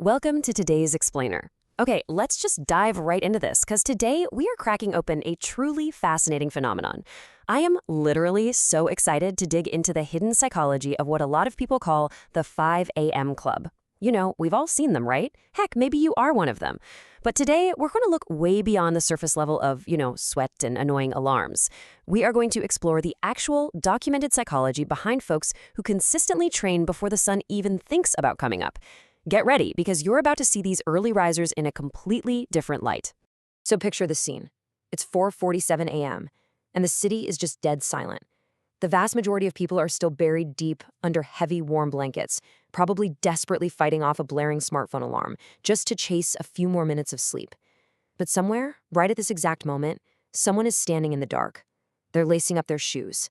welcome to today's Explainer. Okay, let's just dive right into this, because today we are cracking open a truly fascinating phenomenon. I am literally so excited to dig into the hidden psychology of what a lot of people call the 5 a.m. club. You know, we've all seen them, right? Heck, maybe you are one of them. But today, we're going to look way beyond the surface level of, sweat and annoying alarms. We are going to explore the actual, documented psychology behind folks who consistently train before the sun even thinks about coming up. Get ready, because you're about to see these early risers in a completely different light. So picture the scene. It's 4:47 a.m., and the city is just dead silent. The vast majority of people are still buried deep under heavy, warm blankets, probably desperately fighting off a blaring smartphone alarm just to chase a few more minutes of sleep. But somewhere, right at this exact moment, someone is standing in the dark. They're lacing up their shoes.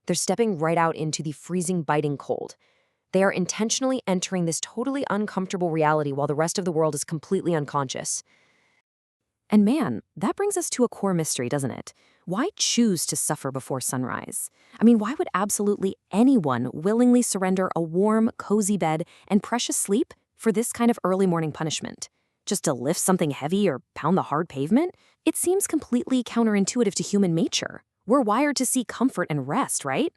They're stepping right out into the freezing, biting cold. They are intentionally entering this totally uncomfortable reality while the rest of the world is completely unconscious. And man, that brings us to a core mystery, doesn't it? Why choose to suffer before sunrise? I mean, why would absolutely anyone willingly surrender a warm, cozy bed and precious sleep for this kind of early morning punishment? Just to lift something heavy or pound the hard pavement? It seems completely counterintuitive to human nature. We're wired to seek comfort and rest, right?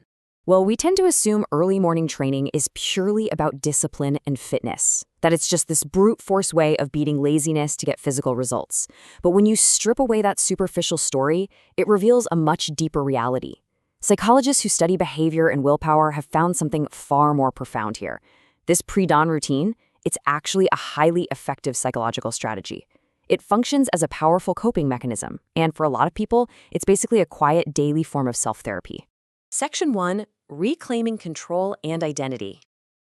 Well, we tend to assume early morning training is purely about discipline and fitness, that it's just this brute force way of beating laziness to get physical results. But when you strip away that superficial story, it reveals a much deeper reality. Psychologists who study behavior and willpower have found something far more profound here. This pre-dawn routine, it's actually a highly effective psychological strategy. It functions as a powerful coping mechanism, and for a lot of people, it's basically a quiet daily form of self-therapy. Section 1, Reclaiming Control and Identity.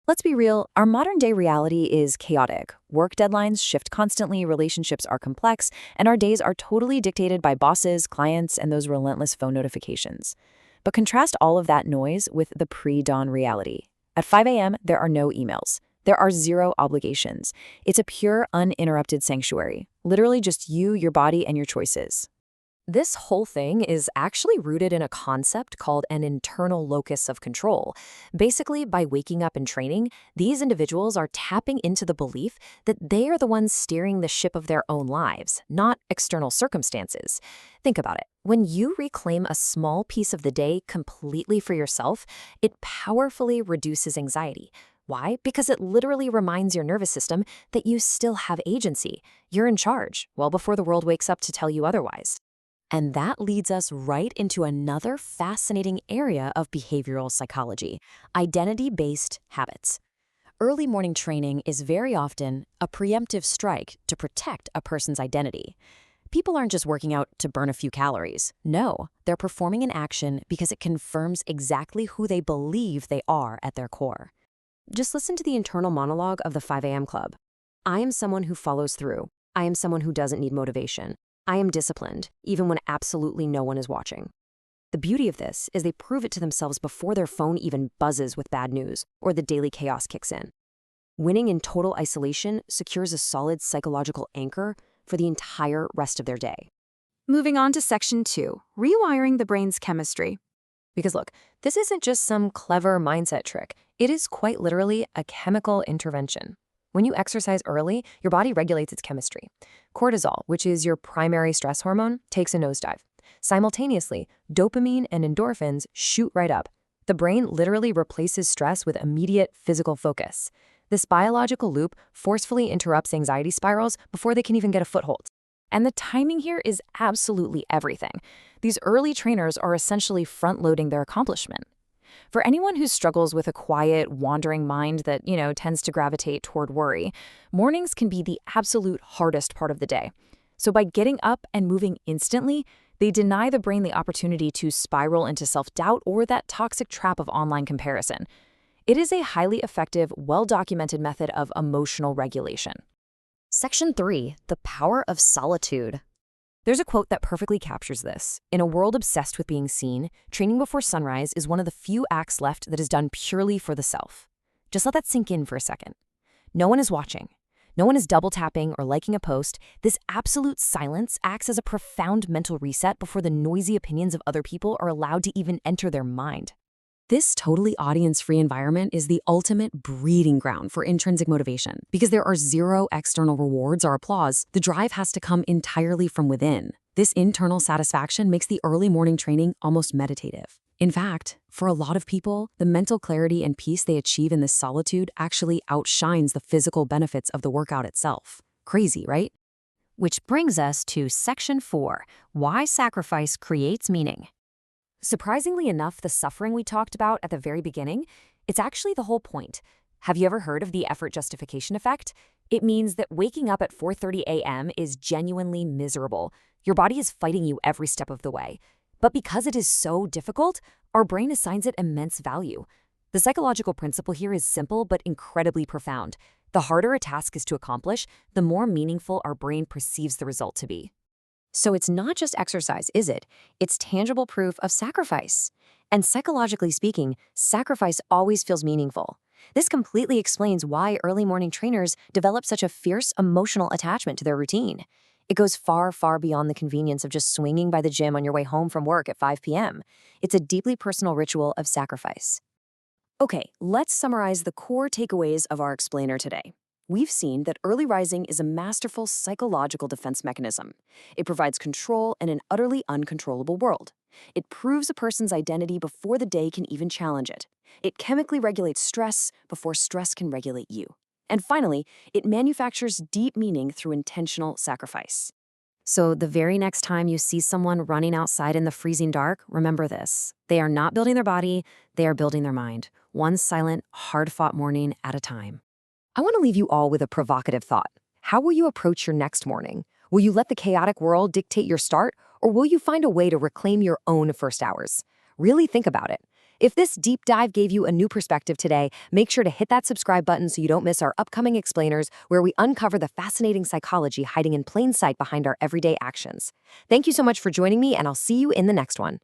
Let's be real, our modern-day reality is chaotic. Work deadlines shift constantly, relationships are complex, and our days are totally dictated by bosses, clients, and those relentless phone notifications. But contrast all of that noise with the pre-dawn reality. At 5 a.m., there are no emails. There are zero obligations. It's a pure, uninterrupted sanctuary. Literally just you, your body, and your choices. This whole thing is actually rooted in a concept called an internal locus of control. Basically, by waking up and training, these individuals are tapping into the belief that they are the ones steering the ship of their own lives, not external circumstances. Think about it. When you reclaim a small piece of the day completely for yourself, it powerfully reduces anxiety. Why? Because it literally reminds your nervous system that you still have agency. You're in charge, well before the world wakes up to tell you otherwise. And that leads us right into another fascinating area of behavioral psychology, identity-based habits. Early morning training is very often a preemptive strike to protect a person's identity. People aren't just working out to burn a few calories. No, they're performing an action because it confirms exactly who they believe they are at their core. Just listen to the internal monologue of the 5 a.m. club. I am someone who follows through. I am someone who doesn't need motivation. I am disciplined, even when absolutely no one is watching. The beauty of this is they prove it to themselves before their phone even buzzes with bad news or the daily chaos kicks in. Winning in total isolation secures a solid psychological anchor for the entire rest of their day. Moving on to Section 2, Rewiring the Brain's Chemistry. Because look, this isn't just some clever mindset trick. It is quite literally a chemical intervention. When you exercise early, your body regulates its chemistry. Cortisol, which is your primary stress hormone, takes a nosedive. Simultaneously, dopamine and endorphins shoot right up. The brain literally replaces stress with immediate physical focus. This biological loop forcefully interrupts anxiety spirals before they can even get a foothold. And the timing here is absolutely everything. These early trainers are essentially front-loading their accomplishment. For anyone who struggles with a quiet, wandering mind that, tends to gravitate toward worry, mornings can be the absolute hardest part of the day. So by getting up and moving instantly, they deny the brain the opportunity to spiral into self-doubt or that toxic trap of online comparison. It is a highly effective, well-documented method of emotional regulation. Section 3, The Power of Solitude. There's a quote that perfectly captures this. In a world obsessed with being seen, training before sunrise is one of the few acts left that is done purely for the self. Just let that sink in for a second. No one is watching. No one is double tapping or liking a post. This absolute silence acts as a profound mental reset before the noisy opinions of other people are allowed to even enter their mind. This totally audience-free environment is the ultimate breeding ground for intrinsic motivation. Because there are zero external rewards or applause, the drive has to come entirely from within. This internal satisfaction makes the early morning training almost meditative. In fact, for a lot of people, the mental clarity and peace they achieve in this solitude actually outshines the physical benefits of the workout itself. Crazy, right? Which brings us to Section 4, Why Sacrifice Creates Meaning. Surprisingly enough, the suffering we talked about at the very beginning, it's actually the whole point. Have you ever heard of the effort justification effect? It means that waking up at 4:30 a.m. is genuinely miserable. Your body is fighting you every step of the way. But because it is so difficult, our brain assigns it immense value. The psychological principle here is simple but incredibly profound. The harder a task is to accomplish, the more meaningful our brain perceives the result to be. So it's not just exercise, is it? It's tangible proof of sacrifice. And psychologically speaking, sacrifice always feels meaningful. This completely explains why early morning trainers develop such a fierce emotional attachment to their routine. It goes far, far beyond the convenience of just swinging by the gym on your way home from work at 5 p.m. It's a deeply personal ritual of sacrifice. Okay, let's summarize the core takeaways of our explainer today. We've seen that early rising is a masterful psychological defense mechanism. It provides control in an utterly uncontrollable world. It proves a person's identity before the day can even challenge it. It chemically regulates stress before stress can regulate you. And finally, it manufactures deep meaning through intentional sacrifice. So the very next time you see someone running outside in the freezing dark, remember this. They are not building their body, they are building their mind, one silent, hard-fought morning at a time. I want to leave you all with a provocative thought. How will you approach your next morning? Will you let the chaotic world dictate your start, or will you find a way to reclaim your own first hours? Really think about it. If this deep dive gave you a new perspective today, make sure to hit that subscribe button so you don't miss our upcoming explainers, where we uncover the fascinating psychology hiding in plain sight behind our everyday actions. Thank you so much for joining me, and I'll see you in the next one.